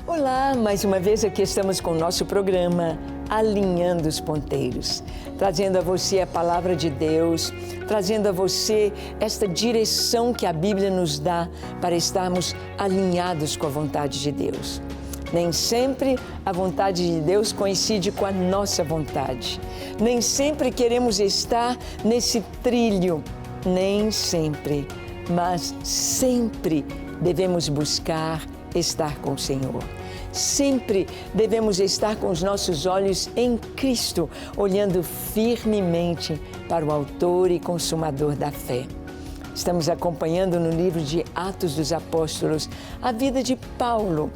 Olá, mais uma vez aqui estamos com o nosso programa Alinhando os Ponteiros, trazendo a você a palavra de Deus, trazendo a você esta direção que a Bíblia nos dá para estarmos alinhados com a vontade de Deus. Nem sempre a vontade de Deus coincide com a nossa vontade. Nem sempre queremos estar nesse trilho, nem sempre, mas sempre devemos buscar estar com o Senhor. Sempre devemos estar com os nossos olhos em Cristo, olhando firmemente para o autor e consumador da fé. Estamos acompanhando no livro de Atos dos Apóstolos a vida de Paulo,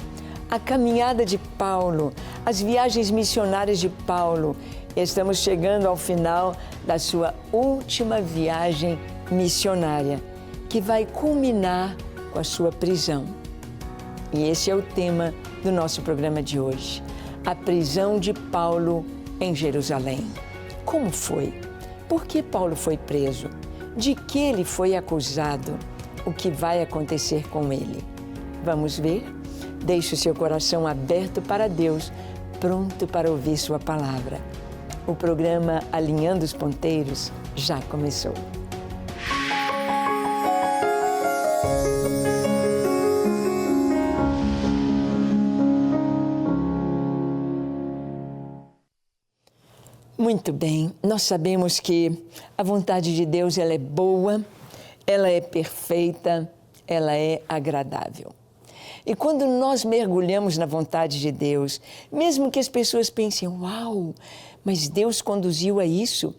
a caminhada de Paulo, as viagens missionárias de Paulo. Estamos chegando ao final da sua última viagem missionária, que vai culminar com a sua prisão. E esse é o tema do nosso programa de hoje, a prisão de Paulo em Jerusalém. Como foi? Por que Paulo foi preso? De que ele foi acusado? O que vai acontecer com ele? Vamos ver? Deixe o seu coração aberto para Deus, pronto para ouvir sua palavra. O programa Alinhando os Ponteiros já começou. Muito bem, nós sabemos que a vontade de Deus ela é boa, ela é perfeita, ela é agradável. E quando nós mergulhamos na vontade de Deus, mesmo que as pessoas pensem, uau, mas Deus conduziu a isso.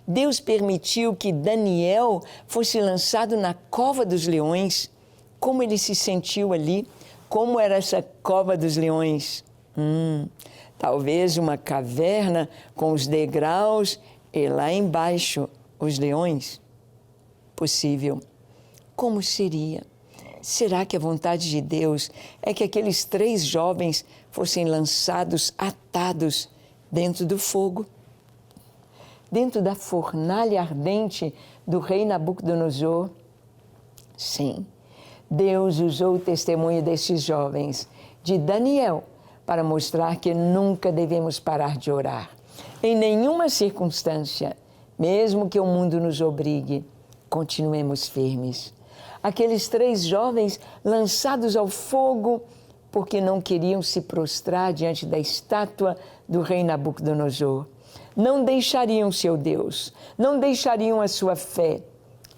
Deus permitiu que Daniel fosse lançado na cova dos leões. Como ele se sentiu ali? Como era essa cova dos leões? Talvez uma caverna com os degraus e lá embaixo os leões? Possível. Como seria? Será que a vontade de Deus é que aqueles 3 jovens fossem lançados atados dentro do fogo? Dentro da fornalha ardente do rei Nabucodonosor? Sim, Deus usou o testemunho destes jovens, de Daniel, para mostrar que nunca devemos parar de orar. Em nenhuma circunstância, mesmo que o mundo nos obrigue, continuemos firmes. Aqueles 3 jovens lançados ao fogo porque não queriam se prostrar diante da estátua do rei Nabucodonosor. Não deixariam seu Deus, não deixariam a sua fé,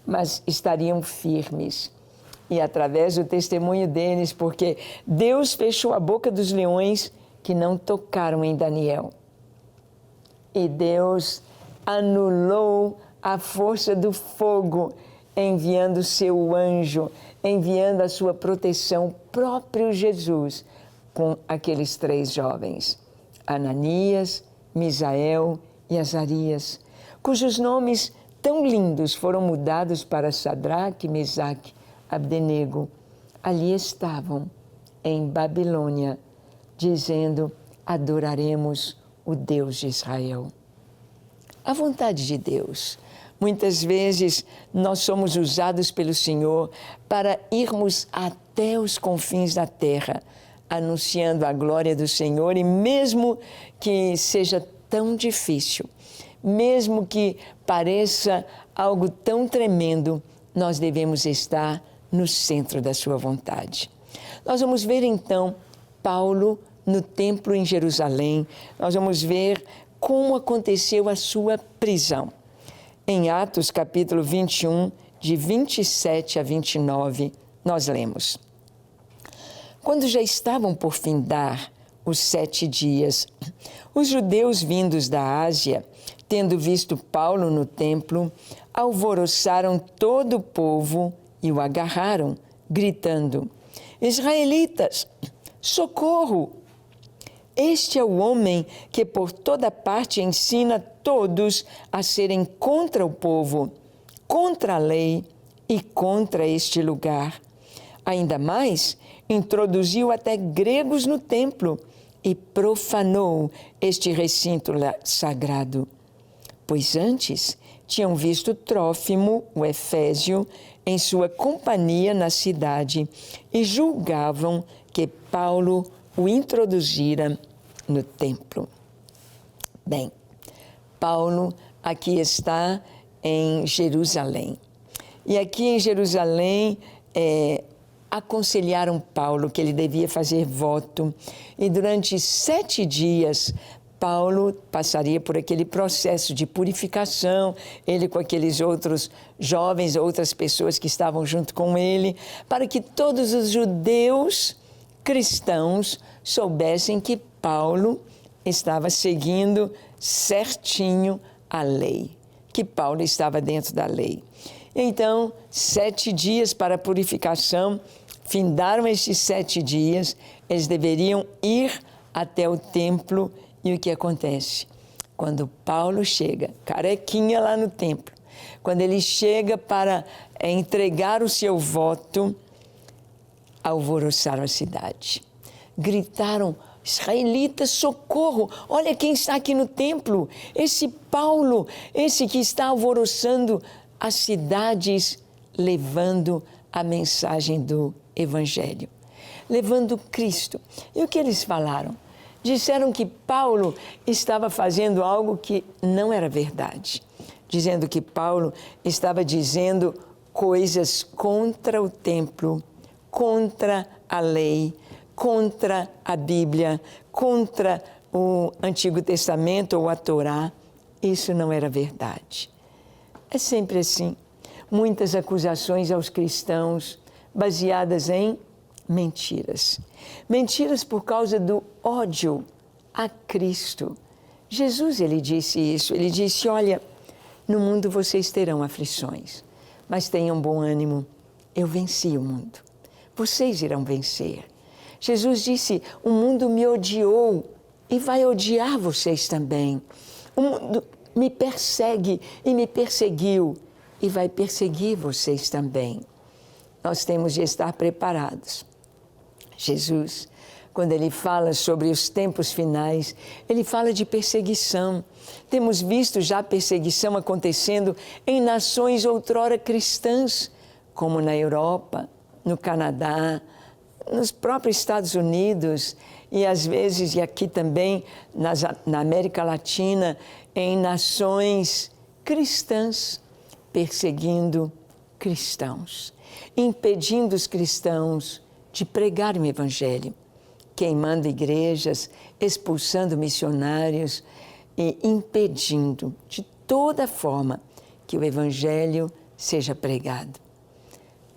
mas estariam firmes. E através do testemunho deles, porque Deus fechou a boca dos leões que não tocaram em Daniel. E Deus anulou a força do fogo, enviando seu anjo, enviando a sua proteção, próprio Jesus, com aqueles 3 jovens, Ananias, Misael e Azarias, cujos nomes tão lindos foram mudados para Sadraque, Mesaque, Abdenego. Ali estavam, em Babilônia, dizendo, adoraremos o Deus de Israel. A vontade de Deus. Muitas vezes nós somos usados pelo Senhor para irmos até os confins da terra, anunciando a glória do Senhor, e mesmo que seja tão difícil, mesmo que pareça algo tão tremendo, nós devemos estar no centro da sua vontade. Nós vamos ver então Paulo no templo em Jerusalém, nós vamos ver como aconteceu a sua prisão. Em Atos capítulo 21, de 27 a 29, nós lemos. Quando já estavam por findar os 7 dias, os judeus vindos da Ásia, tendo visto Paulo no templo, alvoroçaram todo o povo e o agarraram, gritando, israelitas, socorro! Este é o homem que por toda parte ensina todos a serem contra o povo, contra a lei e contra este lugar. Ainda mais, introduziu até gregos no templo e profanou este recinto sagrado. Pois antes tinham visto Trófimo, o Efésio, em sua companhia na cidade e julgavam que Paulo o introduzira no templo. Bem, Paulo aqui está em Jerusalém. E aqui em Jerusalém, aconselharam Paulo que ele devia fazer voto. E durante 7 dias, Paulo passaria por aquele processo de purificação, ele com aqueles outros jovens, outras pessoas que estavam junto com ele, para que todos os judeus cristãos soubessem que Paulo estava seguindo certinho a lei, que Paulo estava dentro da lei. Então, 7 dias para a purificação, findaram estes 7 dias, eles deveriam ir até o templo. E o que acontece? Quando Paulo chega, carequinha lá no templo, quando ele chega para entregar o seu voto, alvoroçaram a cidade. Gritaram: israelitas, socorro! Olha quem está aqui no templo! Esse Paulo, esse que está alvoroçando as cidades, levando a mensagem do Evangelho, levando Cristo. E o que eles falaram? Disseram que Paulo estava fazendo algo que não era verdade, dizendo que Paulo estava dizendo coisas contra o templo, contra a lei, contra a Bíblia, contra o Antigo Testamento ou a Torá. Isso não era verdade. É sempre assim. Muitas acusações aos cristãos baseadas em mentiras. Mentiras por causa do ódio a Cristo. Jesus, ele disse isso. Ele disse: olha, no mundo vocês terão aflições, mas tenham bom ânimo. Eu venci o mundo. Vocês irão vencer. Jesus disse: o mundo me odiou e vai odiar vocês também. O mundo me persegue e me perseguiu e vai perseguir vocês também. Nós temos de estar preparados. Jesus, quando ele fala sobre os tempos finais, ele fala de perseguição. Temos visto já perseguição acontecendo em nações outrora cristãs, como na Europa, no Canadá, nos próprios Estados Unidos e às vezes, e aqui também na América Latina, em nações cristãs, perseguindo cristãos, impedindo os cristãos de pregar o Evangelho, queimando igrejas, expulsando missionários e impedindo de toda forma que o Evangelho seja pregado.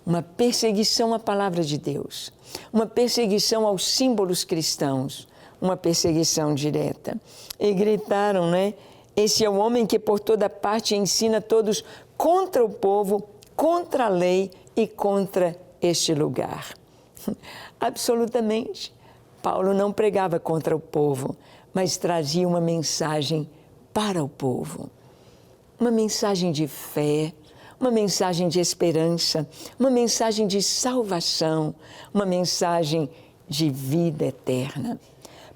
Uma perseguição à palavra de Deus, uma perseguição aos símbolos cristãos, uma perseguição direta. E gritaram, né? Esse é o homem que por toda parte ensina todos contra o povo, contra a lei e contra este lugar. Absolutamente. Paulo não pregava contra o povo, mas trazia uma mensagem para o povo. Uma mensagem de fé, uma mensagem de esperança, uma mensagem de salvação, uma mensagem de vida eterna.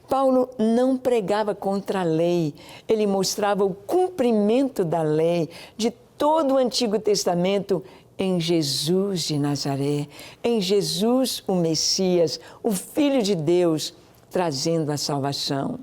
Paulo não pregava contra a lei, ele mostrava o cumprimento da lei, de todo o Antigo Testamento, em Jesus de Nazaré, em Jesus o Messias, o Filho de Deus, trazendo a salvação.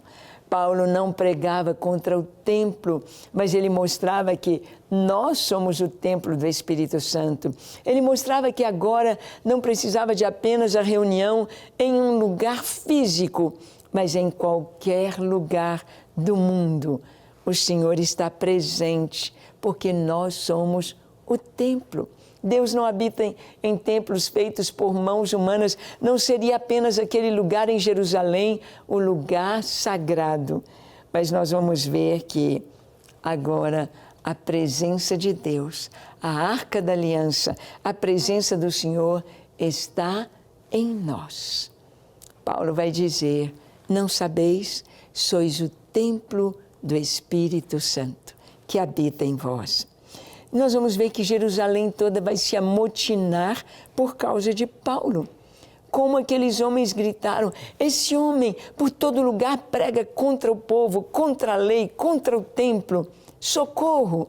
Paulo não pregava contra o templo, mas ele mostrava que nós somos o templo do Espírito Santo. Ele mostrava que agora não precisava de apenas a reunião em um lugar físico, mas em qualquer lugar do mundo. O Senhor está presente, porque nós somos o templo. Deus não habita em templos feitos por mãos humanas, não seria apenas aquele lugar em Jerusalém, o lugar sagrado. Mas nós vamos ver que agora a presença de Deus, a Arca da Aliança, a presença do Senhor está em nós. Paulo vai dizer: não sabeis, sois o templo do Espírito Santo, que habita em vós. Nós vamos ver que Jerusalém toda vai se amotinar por causa de Paulo. Como aqueles homens gritaram: esse homem por todo lugar prega contra o povo, contra a lei, contra o templo. Socorro!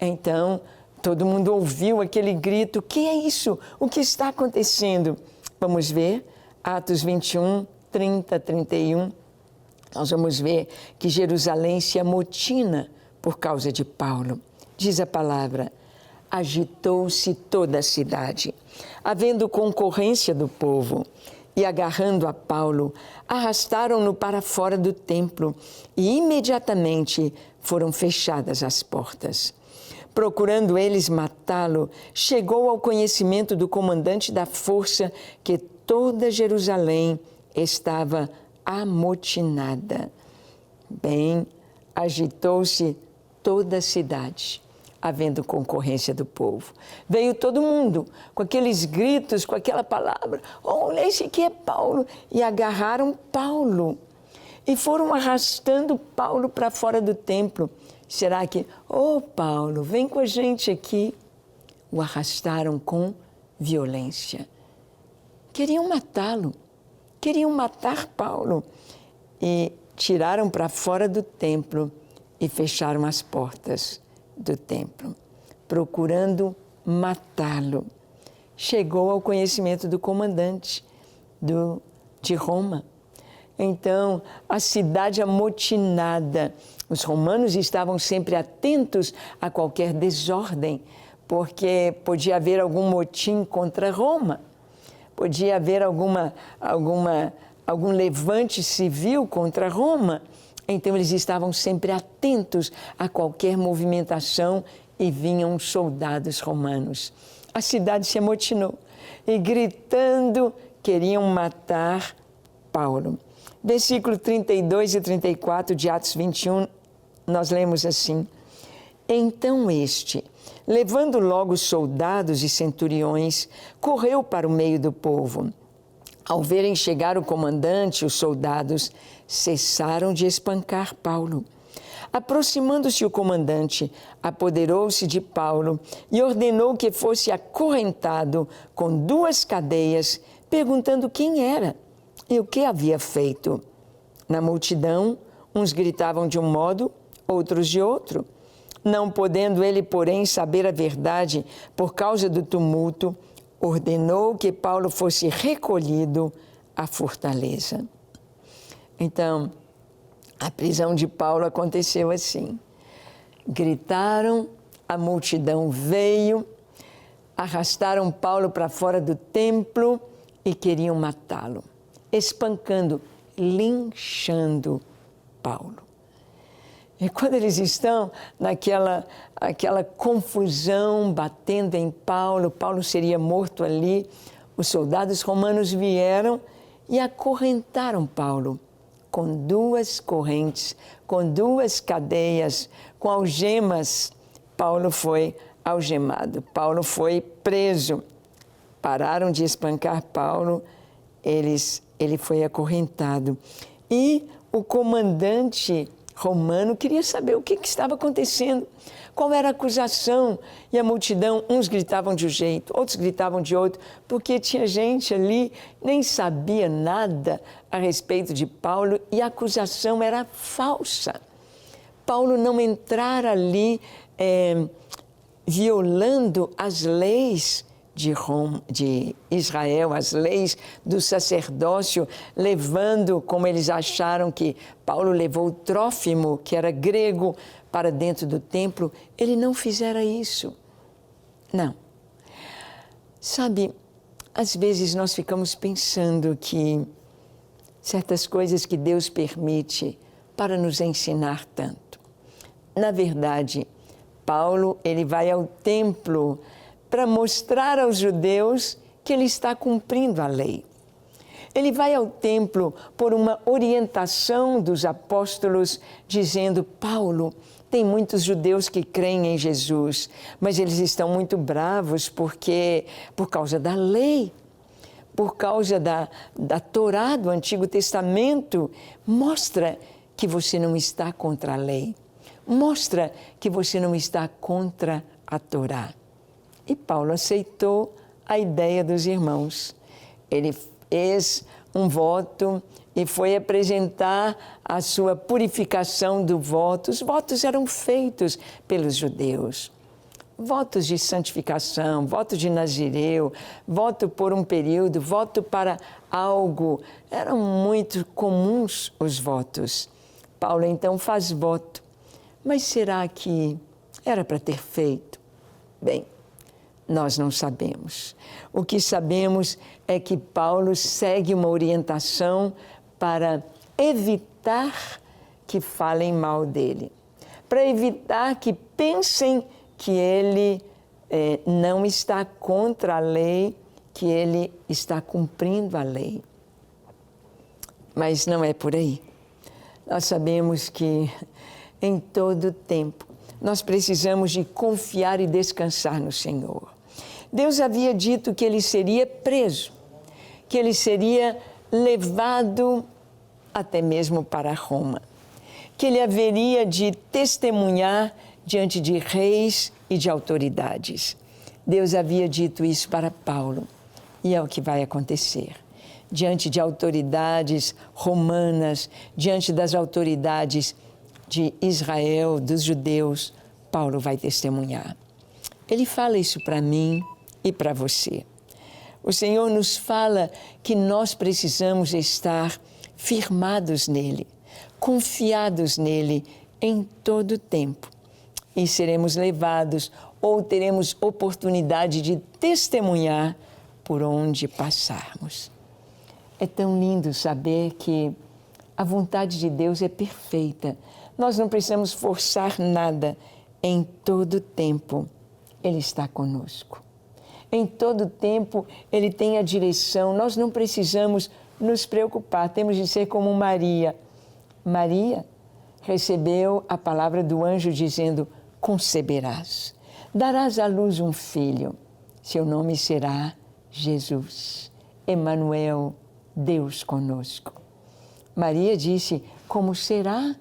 Então, todo mundo ouviu aquele grito: o que é isso? O que está acontecendo? Vamos ver Atos 21, 30, 31, nós vamos ver que Jerusalém se amotina por causa de Paulo. Diz a palavra: agitou-se toda a cidade, havendo concorrência do povo, e agarrando a Paulo, arrastaram-no para fora do templo, e imediatamente foram fechadas as portas. Procurando eles matá-lo, chegou ao conhecimento do comandante da força que toda Jerusalém estava amotinada. Bem, agitou-se toda a cidade, havendo concorrência do povo. Veio todo mundo com aqueles gritos, com aquela palavra: olha, esse aqui é Paulo. E agarraram Paulo e foram arrastando Paulo para fora do templo. Será que, Paulo, vem com a gente aqui? O arrastaram com violência. Queriam matá-lo, queriam matar Paulo. E tiraram para fora do templo e fecharam as portas do templo, procurando matá-lo. Chegou ao conhecimento do comandante de Roma. Então, a cidade amotinada. Os romanos estavam sempre atentos a qualquer desordem, porque podia haver algum motim contra Roma, podia haver algum levante civil contra Roma. Então, eles estavam sempre atentos a qualquer movimentação e vinham soldados romanos. A cidade se amotinou e, gritando, queriam matar Paulo. Versículo 32 e 34 de Atos 21, nós lemos assim: então este, levando logo soldados e centuriões, correu para o meio do povo. Ao verem chegar o comandante e os soldados, cessaram de espancar Paulo. Aproximando-se o comandante, apoderou-se de Paulo e ordenou que fosse acorrentado com 2 cadeias, perguntando quem era e o que havia feito. Na multidão, uns gritavam de um modo, outros de outro. Não podendo ele, porém, saber a verdade por causa do tumulto, ordenou que Paulo fosse recolhido à fortaleza. Então, a prisão de Paulo aconteceu assim. Gritaram, a multidão veio, arrastaram Paulo para fora do templo e queriam matá-lo, espancando, linchando Paulo. E quando eles estão aquela confusão, batendo em Paulo, Paulo seria morto ali, os soldados romanos vieram e acorrentaram Paulo com 2 correntes, com 2 cadeias, com algemas. Paulo foi algemado, Paulo foi preso. Pararam de espancar Paulo, ele foi acorrentado. E o comandante romano queria saber o que estava acontecendo, qual era a acusação. E a multidão, uns gritavam de um jeito, outros gritavam de outro, porque tinha gente ali, nem sabia nada a respeito de Paulo e a acusação era falsa. Paulo não entrara ali violando as leis de Israel, as leis do sacerdócio, levando, como eles acharam que Paulo levou Trófimo, que era grego, para dentro do templo. Ele não fizera isso. Não. Sabe, às vezes nós ficamos pensando que certas coisas que Deus permite para nos ensinar tanto. Na verdade, Paulo, ele vai ao templo para mostrar aos judeus que ele está cumprindo a lei. Ele vai ao templo por uma orientação dos apóstolos, dizendo: Paulo, tem muitos judeus que creem em Jesus, mas eles estão muito bravos por causa da lei, por causa da Torá, do Antigo Testamento. Mostra que você não está contra a lei. Mostra que você não está contra a Torá. E Paulo aceitou a ideia dos irmãos. Ele fez um voto e foi apresentar a sua purificação do voto. Os votos eram feitos pelos judeus. votos de santificação, voto de nazireu, voto por um período, voto para algo. Eram muito comuns os votos. Paulo então faz voto. Mas será que era para ter feito? Bem, nós não sabemos. O que sabemos é que Paulo segue uma orientação para evitar que falem mal dele, para evitar que pensem que ele não está contra a lei, que ele está cumprindo a lei. Mas não é por aí. Nós sabemos que em todo tempo nós precisamos de confiar e descansar no Senhor. Deus havia dito que ele seria preso, que ele seria levado até mesmo para Roma, que ele haveria de testemunhar diante de reis e de autoridades. Deus havia dito isso para Paulo e é o que vai acontecer. Diante de autoridades romanas, diante das autoridades de Israel, dos judeus, Paulo vai testemunhar. Ele fala isso para mim e para você. O Senhor nos fala que nós precisamos estar firmados nele, confiados nele em todo o tempo. E seremos levados ou teremos oportunidade de testemunhar por onde passarmos. É tão lindo saber que a vontade de Deus é perfeita. Nós não precisamos forçar nada. Em todo tempo, Ele está conosco. Em todo tempo, Ele tem a direção. Nós não precisamos nos preocupar. Temos de ser como Maria. Maria recebeu a palavra do anjo dizendo: conceberás, darás à luz um filho. Seu nome será Jesus, Emanuel, Deus conosco. Maria disse: como será?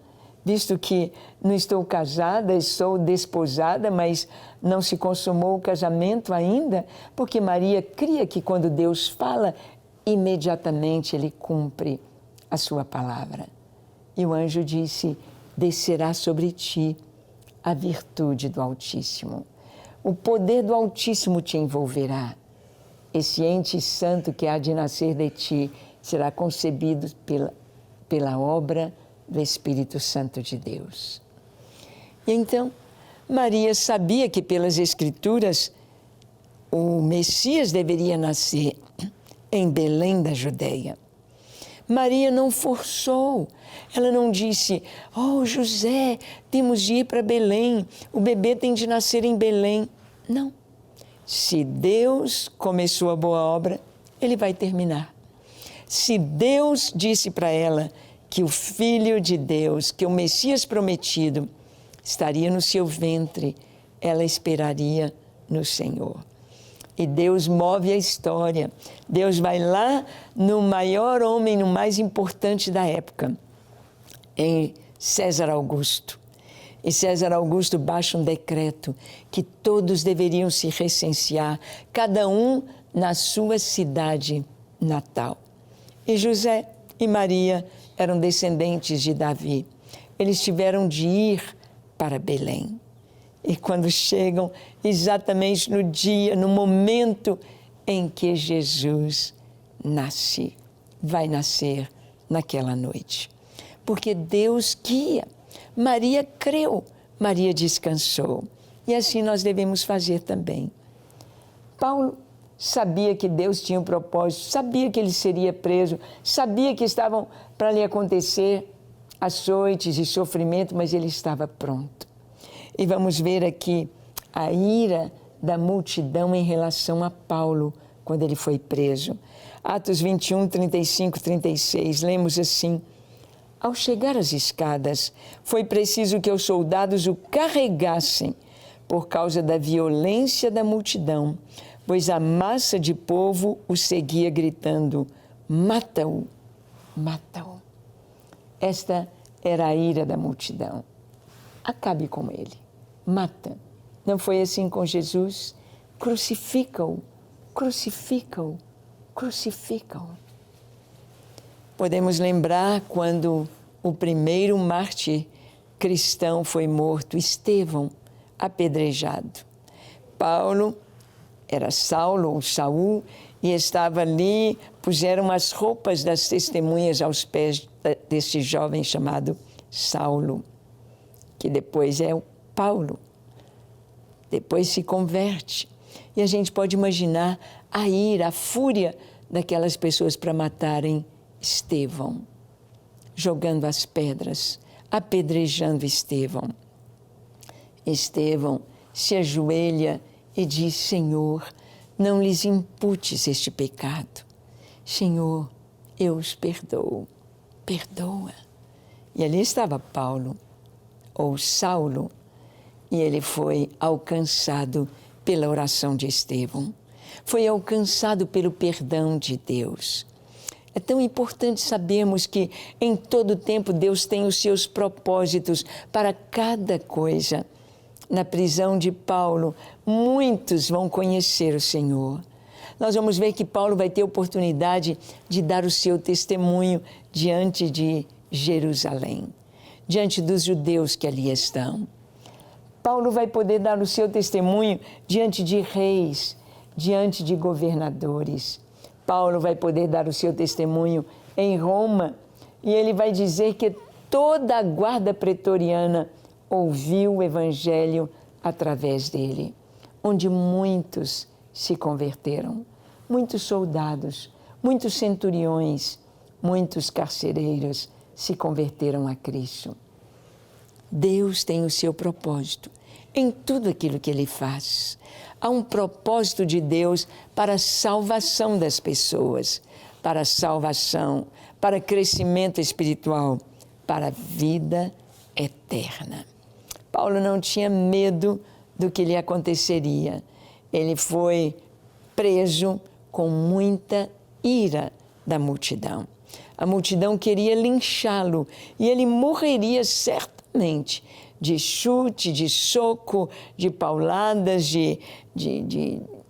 Visto que não estou casada, sou desposada, mas não se consumou o casamento ainda, porque Maria cria que quando Deus fala, imediatamente Ele cumpre a sua palavra. E o anjo disse: descerá sobre ti a virtude do Altíssimo. O poder do Altíssimo te envolverá. Esse ente santo que há de nascer de ti será concebido pela obra do Espírito Santo de Deus. E então, Maria sabia que pelas Escrituras o Messias deveria nascer em Belém da Judeia. Maria não forçou, ela não disse: oh, José, temos de ir para Belém, o bebê tem de nascer em Belém. Não. Se Deus começou a boa obra, Ele vai terminar. Se Deus disse para ela que o Filho de Deus, que o Messias prometido, estaria no seu ventre, ela esperaria no Senhor. E Deus move a história. Deus vai lá no maior homem, no mais importante da época, em César Augusto. E César Augusto baixa um decreto que todos deveriam se recensear, cada um na sua cidade natal. E José e Maria eram descendentes de Davi. Eles tiveram de ir para Belém. E quando chegam, exatamente no dia, no momento em que Jesus nasce, vai nascer naquela noite. Porque Deus guia. Maria creu, Maria descansou. E assim nós devemos fazer também. Paulo sabia que Deus tinha um propósito, sabia que ele seria preso, sabia que estavam para lhe acontecer açoites e sofrimento, mas ele estava pronto. E vamos ver aqui a ira da multidão em relação a Paulo, quando ele foi preso. Atos 21, 35, 36, lemos assim: ao chegar às escadas, foi preciso que os soldados o carregassem por causa da violência da multidão, pois a massa de povo o seguia gritando: mata-o, mata-o. Esta era a ira da multidão. Acabe com ele, mata. Não foi assim com Jesus? Crucifica-o, crucifica-o, crucifica-o. Podemos lembrar quando o primeiro mártir cristão foi morto, Estevão, apedrejado. Paulo era Saulo ou Saul, e estava ali, puseram as roupas das testemunhas aos pés desse jovem chamado Saulo, que depois é o Paulo. Depois se converte. E a gente pode imaginar a ira, a fúria daquelas pessoas para matarem Estevão, jogando as pedras, apedrejando Estevão. Estevão se ajoelha e diz: Senhor, não lhes imputes este pecado. Senhor, eu os perdoo. Perdoa. E ali estava Paulo, ou Saulo, e ele foi alcançado pela oração de Estevão. Foi alcançado pelo perdão de Deus. É tão importante sabermos que em todo tempo Deus tem os seus propósitos para cada coisa. Na prisão de Paulo, muitos vão conhecer o Senhor. Nós vamos ver que Paulo vai ter oportunidade de dar o seu testemunho diante de Jerusalém, diante dos judeus que ali estão. Paulo vai poder dar o seu testemunho diante de reis, diante de governadores. Paulo vai poder dar o seu testemunho em Roma, e ele vai dizer que toda a guarda pretoriana ouviu o Evangelho através dele, onde muitos se converteram, muitos soldados, muitos centuriões, muitos carcereiros se converteram a Cristo. Deus tem o seu propósito em tudo aquilo que Ele faz. Há um propósito de Deus para a salvação das pessoas, para a salvação, para crescimento espiritual, para a vida eterna. Paulo não tinha medo do que lhe aconteceria. Ele foi preso com muita ira da multidão. A multidão queria linchá-lo e ele morreria certamente de chute, de soco, de pauladas, de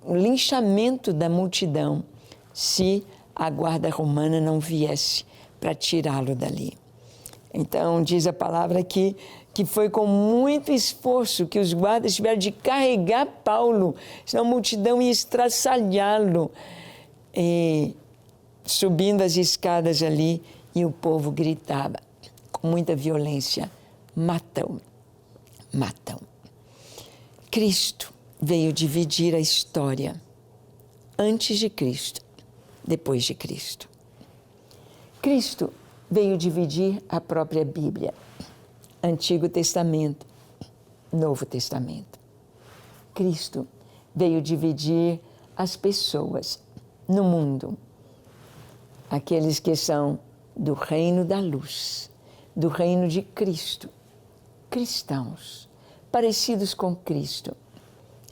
linchamento da multidão, se a guarda romana não viesse para tirá-lo dali. Então, diz a palavra aqui que foi com muito esforço que os guardas tiveram de carregar Paulo, senão a multidão ia estraçalhá-lo. E subindo as escadas ali, e o povo gritava com muita violência: matam, matam. Cristo veio dividir a história antes de Cristo, depois de Cristo. Cristo veio dividir a própria Bíblia, Antigo Testamento, Novo Testamento. Cristo veio dividir as pessoas no mundo, aqueles que são do reino da luz, do reino de Cristo, cristãos, parecidos com Cristo,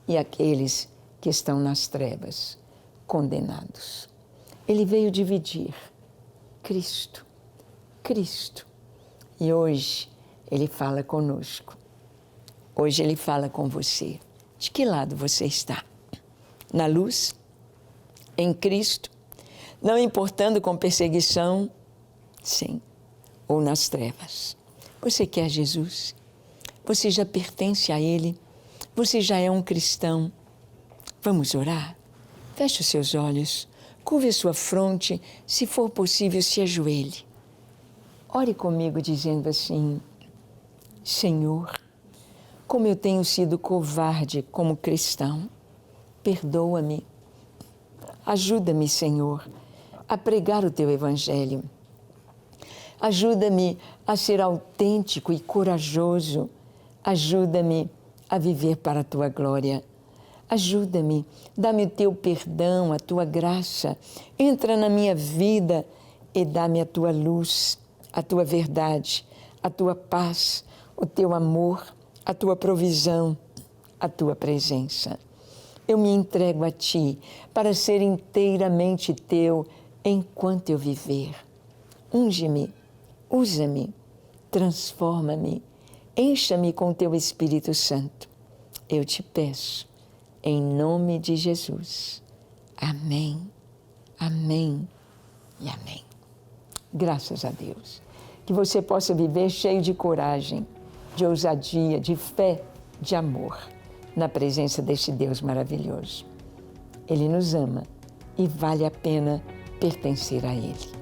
e aqueles que estão nas trevas, condenados. Ele veio dividir Cristo, Cristo. E hoje Ele fala conosco. Hoje Ele fala com você. De que lado você está? Na luz? Em Cristo? Não importando com perseguição? Sim. Ou nas trevas? Você quer Jesus? Você já pertence a Ele? Você já é um cristão? Vamos orar? Feche os seus olhos, curve a sua fronte, se for possível, se ajoelhe. Ore comigo dizendo assim: Senhor, como eu tenho sido covarde como cristão, perdoa-me. Ajuda-me, Senhor, a pregar o Teu Evangelho. Ajuda-me a ser autêntico e corajoso. Ajuda-me a viver para a Tua glória. Ajuda-me, dá-me o Teu perdão, a Tua graça. Entra na minha vida e dá-me a Tua luz, a Tua verdade, a Tua paz, o Teu amor, a Tua provisão, a Tua presença. Eu me entrego a Ti para ser inteiramente Teu enquanto eu viver. Unge-me, usa-me, transforma-me, encha-me com Teu Espírito Santo. Eu te peço, em nome de Jesus. Amém, amém e amém. Graças a Deus. Que você possa viver cheio de coragem, de ousadia, de fé, de amor. na presença deste Deus maravilhoso. Ele nos ama e vale a pena pertencer a Ele.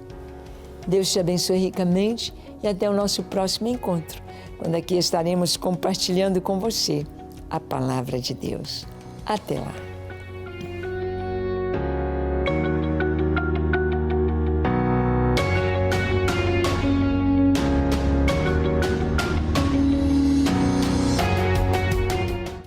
Deus te abençoe ricamente e até o nosso próximo encontro, quando aqui estaremos compartilhando com você a Palavra de Deus. Até lá!